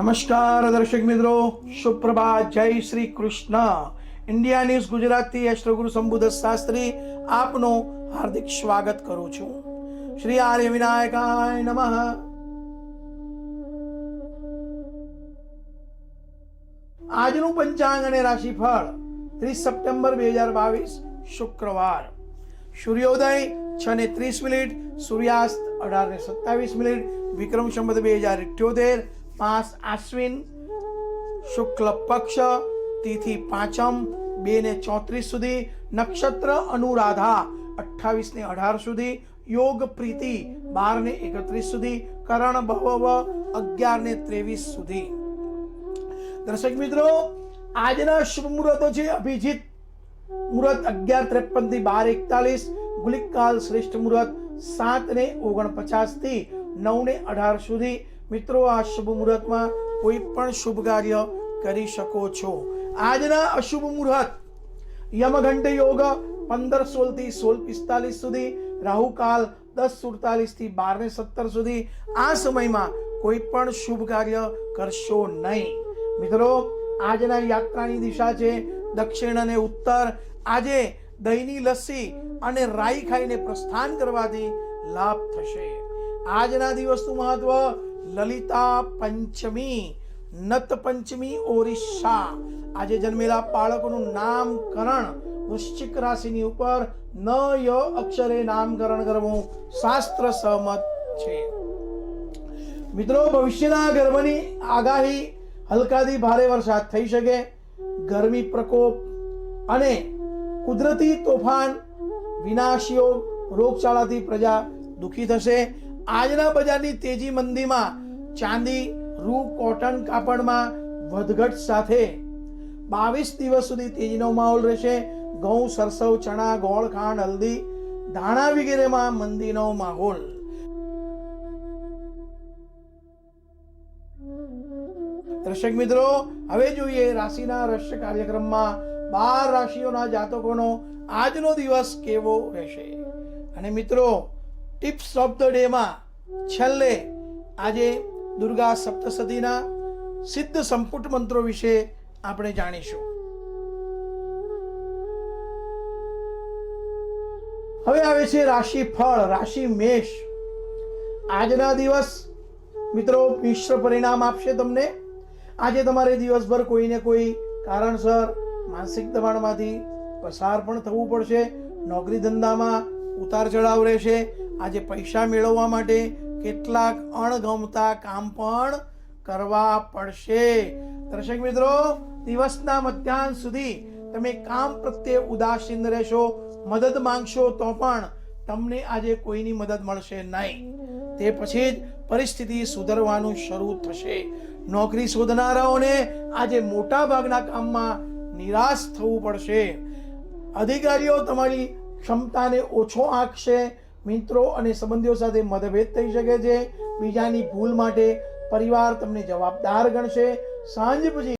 નમસ્કાર દર્શક મિત્રો, સુપ્રભાત, જય શ્રી કૃષ્ણ. ઇન્ડિયા ન્યૂઝ ગુજરાતી એસ્ટ્રોગુરુ શંભુદત્ત શાસ્ત્રી આપનું હાર્દિક સ્વાગત કરું છું. શ્રી આર્ય વિનાયકાય નમઃ. આજનું પંચાંગ અને રાશિફળ 30 સપ્ટેમ્બર 2022 શુક્રવાર. સૂર્યોદય 6:30, સૂર્યાસ્ત 18:27, વિક્રમ સંવત 2078, માસ આશ્વિન, શુક્લ પક્ષ, તિથિ પાંચમ 2:34 સુધી, નક્ષત્ર અનુરાધા 28:18 સુધી, યોગ પ્રીતિ 12:31 સુધી, કરણ ભવ 11:23 સુધી. દર્શક મિત્રો, આજના શુભ મુહૂર્તો છે અભિજીત મુહૂર્ત 11:53 થી 12:41, ગુલિક કાલ શ્રેષ્ઠ મુહૂર્ત 7:49 થી 9:18 સુધી. મિત્રો, આ શુભ મુહૂર્તમાં કોઈ પણ શુભ કાર્ય કરી શકો છો. આજના અશુભ મુહૂર્ત યમઘંટ યોગ 15:16 થી 16:45 સુધી, રાહુકાલ 10:47 થી 12:17 સુધી. આ સમયમાં કોઈ પણ શુભ કાર્ય કરશો નહીં. મિત્રો, આજના યાત્રાની દિશા છે દક્ષિણ અને ઉત્તર. આજે દહીંની લસ્સી અને રાઈ ખાઈને પ્રસ્થાન કરવાથી લાભ થશે. આજના દિવસનું મહત્વ લલિતા પંચમી, નત પંચમી ઓરિસ્સા. આજે જન્મેલા બાળકોનું નામકરણ વૃશ્ચિક રાશિની ઉપર ન ય અક્ષરે નામકરણ કરવું શાસ્ત્ર સહમત છે. મિત્રો, ભવિષ્યના ગર્ભની આગાહી હલકાથી ભારે વરસાદ થઈ શકે, ગરમી પ્રકોપ અને કુદરતી તોફાન, વિનાશયોગ, રોગચાળાથી પ્રજા દુઃખી થશે. આજના બજારની તેજી મંદીમાં ચાંદી, રૂ, કોટન કાપડમાં વધઘટ સાથે 22 દિવસ સુધી તેજીનો માહોલ રહેશે. ઘઉં, સરસવ, ચણા, ગોળ, ખાંડ, હલ્દી, ધાણા વગેરેમાં મંદીનો માહોલ. દર્શક મિત્રો, હવે જોઈએ રાશિના રહસ્ય કાર્યક્રમમાં 12 રાશિઓના જાતકોનો આજનો દિવસ કેવો રહેશે. અને મિત્રો, ટિપ્સ ઓફ ધ ડે માં છેલ્લે આજે દુર્ગા સપ્તશતીના સિદ્ધ સંપુટ મંત્રો વિશે આપણે જાણીશું. હવે આવે છે રાશિ ફળ. રાશિ મેષ. આજના દિવસ મિત્રો મિશ્ર પરિણામ આપશે તમને. આજે તમારે દિવસભર કોઈને કોઈ કારણસર માનસિક દબાણમાંથી પસાર પણ થવું પડશે. નોકરી ધંધામાં ઉતાર ચઢાવ રહેશે. આજે પૈસા મેળવવા માટે કેટલાક અણગમતા કામ પણ કરવા પડશે. દર્શક મિત્રો, દિવસના મધ્યાહન સુધી તમે કામ પ્રત્યે ઉદાસીન રહેશો. મદદ માંગશો તો પણ તમને આજે કોઈની મદદ મળશે નહીં. તે પછી જ પરિસ્થિતિ સુધરવાનું શરૂ થશે. નોકરી શોધનારાઓને આજે મોટા ભાગના કામમાં નિરાશ થવું પડશે. અધિકારીઓ તમારી ક્ષમતાને ઓછો આંકશે. મિત્રો અને સંબંધીઓ સાથે મતભેદ થઈ શકે છે. બીજાની ભૂલ માટે પરિવાર તમને જવાબદાર ગણશે. સાંજ પછી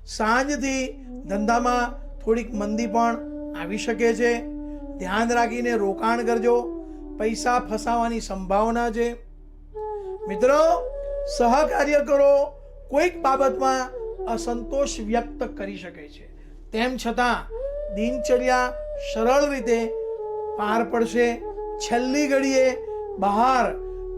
સાંજથી ધંધામાં થોડીક મંદી પણ આવી શકે છે. ધ્યાન રાખીને રોકાણ કરજો. પૈસા ફસાવાની સંભાવના છે. મિત્રો, સહકાર્યકરો કોઈક બાબતમાં અસંતોષ વ્યક્ત કરી શકે છે. તેમ છતાં દિનચર્યા સરળ રીતે પાર પડશે. છેલ્લી ઘડીએ બહાર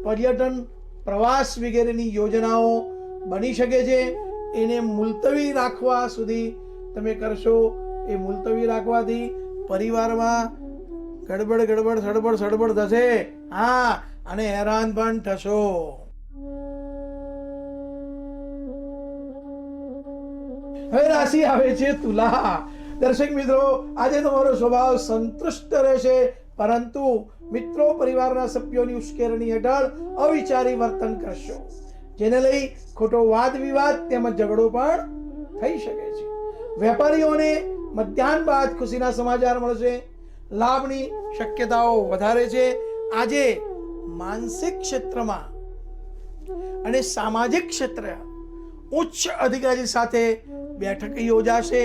પર્યટન, પ્રવાસ વગેરેની યોજનાઓ બની શકે છે. એને મુલતવી રાખવા સુધી તમે કરશો. એ મુલતવી રાખવાથી પરિવારમાં સડબડ થશે. હા, અને હેરાન પણ થશો. હવે રાશિ આવે છે તુલા. દર્શક મિત્રો, આજે તમારો સ્વભાવ સંતુષ્ટ રહેશે, પરંતુ મિત્રો પરિવારના સભ્યોની ઉશ્કેરણી હેઠળ અવિચારી વર્તન કરશો, જેને લઈ ખોટો વાદ વિવાદ તેમજ ઝઘડો પણ થઈ શકે છે. વેપારીઓને મધ્યાહન બાદ ખુશીના સમાચાર મળશે. લાભની શક્યતાઓ વધારે છે. આજે માનસિક ક્ષેત્રમાં અને સામાજિક ક્ષેત્ર ઉચ્ચ અધિકારી સાથે બેઠક યોજાશે.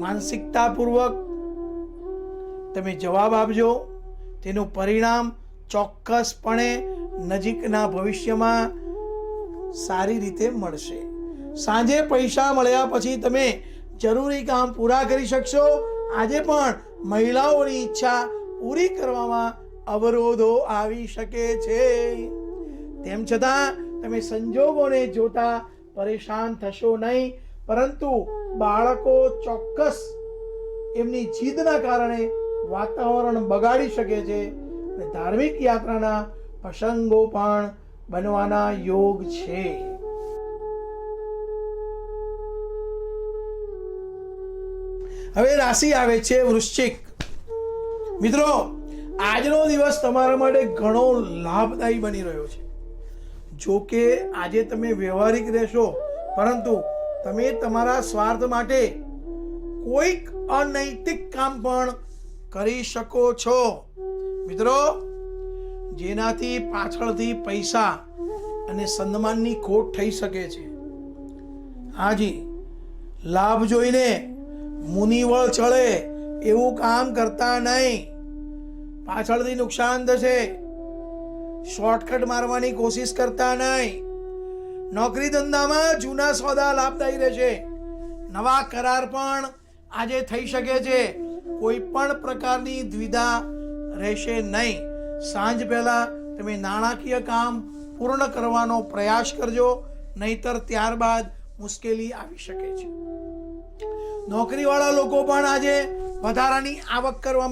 માનસિકતાપૂર્વક તમે જવાબ આપજો. તેનું પરિણામ ચોક્કસપણે નજીકના ભવિષ્યમાં સારી રીતે મળશે. સાંજે પૈસા મળ્યા પછી તમે જરૂરી કામ પૂરા કરી શકશો. આજે પણ મહિલાઓની ઈચ્છા પૂરી કરવામાં અવરોધો આવી શકે છે. તેમ છતાં તમે સંજોગોને જોતા પરેશાન થશો નહીં, પરંતુ બાળકો ચોક્કસ એમની જીદના કારણે વાતાવરણ બગાડી શકે છે અને ધાર્મિક યાત્રાના પ્રસંગો પણ બનવાના યોગ છે. હવે રાશિ આવે છે વૃશ્ચિક. મિત્રો, આજનો દિવસ તમારા માટે ઘણો લાભદાયી બની રહ્યો છે. જો કે આજે તમે વ્યવહારિક રહેશો, પરંતુ તમે તમારા સ્વાર્થ માટે કોઈક અનૈતિક કામ પણ કરી શકો છો. મિત્રો, જેનાથી પાછળથી પૈસા અને સન્માનની ખોટ થઈ શકે છે. હાજી, લાભ જોઈને મુનિવળ ચડે એવું કામ કરતા નહીં. પાછળથી નુકસાન થશે. શોર્ટકટ મારવાની કોશિશ કરતા નહીં. નોકરી ધંધામાં જૂના સોદા લાભદાયી રહેશે. નવા કરાર પણ આજે થઈ શકે છે. કોઈ પણ પ્રકારની દ્વિધા રહેશે નહીં. સાંજ પહેલા તમે નાણાકીય કામ પૂર્ણ કરવાનો પ્રયાસ કરજો, નહીતર ત્યારબાદ મુશ્કેલી આવી શકે છે. નોકરીવાળા લોકો પણ આજે વધારાની આવક કરવા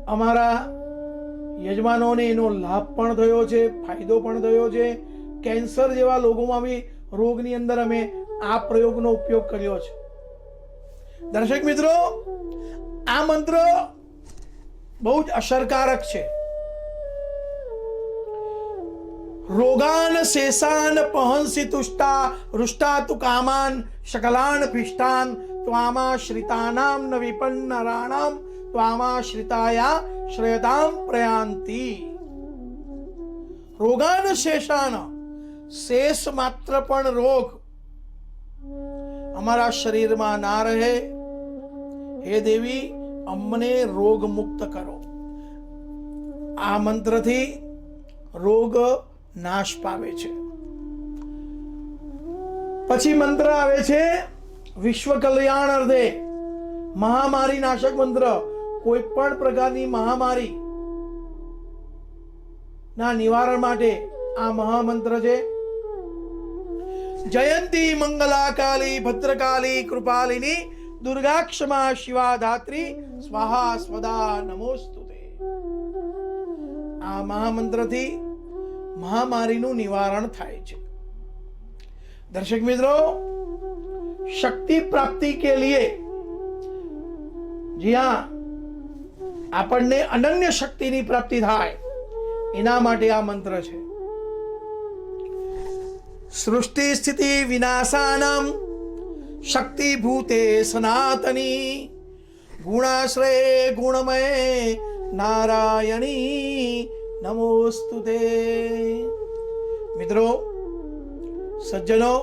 અમારા યજમાનોને એનો લાભ પણ થયો છે, ફાયદો પણ થયો છે. કેન્સર જેવા રોગની અંદર અમે આ પ્રયોગનો ઉપયોગ કર્યો છે. દર્શક મિત્રો, આ મંત્ર બહુ જ અસરકારક છે. રોગાન શેષાન પહંસી તુષ્ટા રુષ્ટા તુ કામાન શકલાન ભિષ્ટાન ત્વામા શ્રિતાનામ ન વિપન્ન રાણામ ત્વામા શ્રિતાયા શ્રેયતામ પ્રયાંતિ. રોગાન શેષાન, શેષ માત્ર પણ રોગ અમારા શરીરમાં ના રહે. હે દેવી, અમને રોગ મુક્ત કરો. આ મંત્રથી રોગ નાશ પામે છે. પછી મંત્ર આવે છે વિશ્વ કલ્યાણ અર્થે, મહામારી નાશક મંત્ર. કોઈ પણ પ્રકારની મહામારી ના નિવારણ માટે આ મહામંત્ર છે. જયંતી મંગલા કાલી ભદ્રકાલી કૃપાલિની દુર્ગા ક્ષમા શિવા ધાત્રી સ્વાહા સ્વદા નમોસ્તુતે. આ મહામંત્રથી મહામારીનું નિવારણ થાય છે. દર્શક મિત્રો, શક્તિ પ્રાપ્તિ કે લીએ, જ્યાં આપણને અનન્ય શક્તિની પ્રાપ્તિ થાય એના માટે આ મંત્ર છે. સૃષ્ટિ સ્થિતિ વિનાશાનામ શક્તિ ભૂતે સનાતની ગુણાશ્રય ગુણમય નારાયણી નમોસ્તુતે. મિત્રો, સજ્જનો,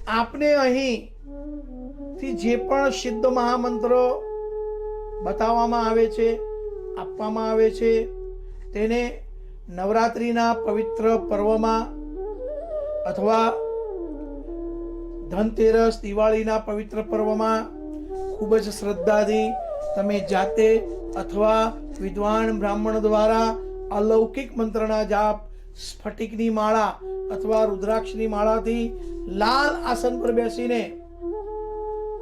આપને અહીંથી જે પણ સિદ્ધ મહામંત્રો બતાવવામાં આવે છે, આપવામાં આવે છે, તેને નવરાત્રિના પવિત્ર પર્વમાં અથવા ધનતેરસ દિવાળીના પવિત્ર પર્વમાં ખૂબ જ શ્રદ્ધાથી તમે જાતે અથવા વિદ્વાન બ્રાહ્મણ દ્વારા અલૌકિક મંત્રના જાપ, સ્ફટિકની માળા અથવા રુદ્રાક્ષની માળાથી લાલ આસન પર બેસીને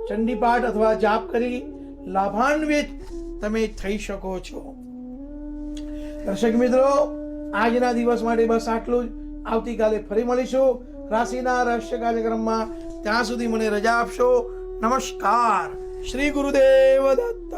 ચંડીપાઠ અથવા જાપ કરી લાભાન્વિત તમે થઈ શકો છો. દર્શક મિત્રો, આજના દિવસ માટે બસ આટલું જ. આવતીકાલે ફરી મળીશું રાશિના રહસ્ય કાર્યક્રમમાં. ત્યાં સુધી મને રજા આપશો. નમસ્કાર. શ્રી ગુરુદેવ દત્ત.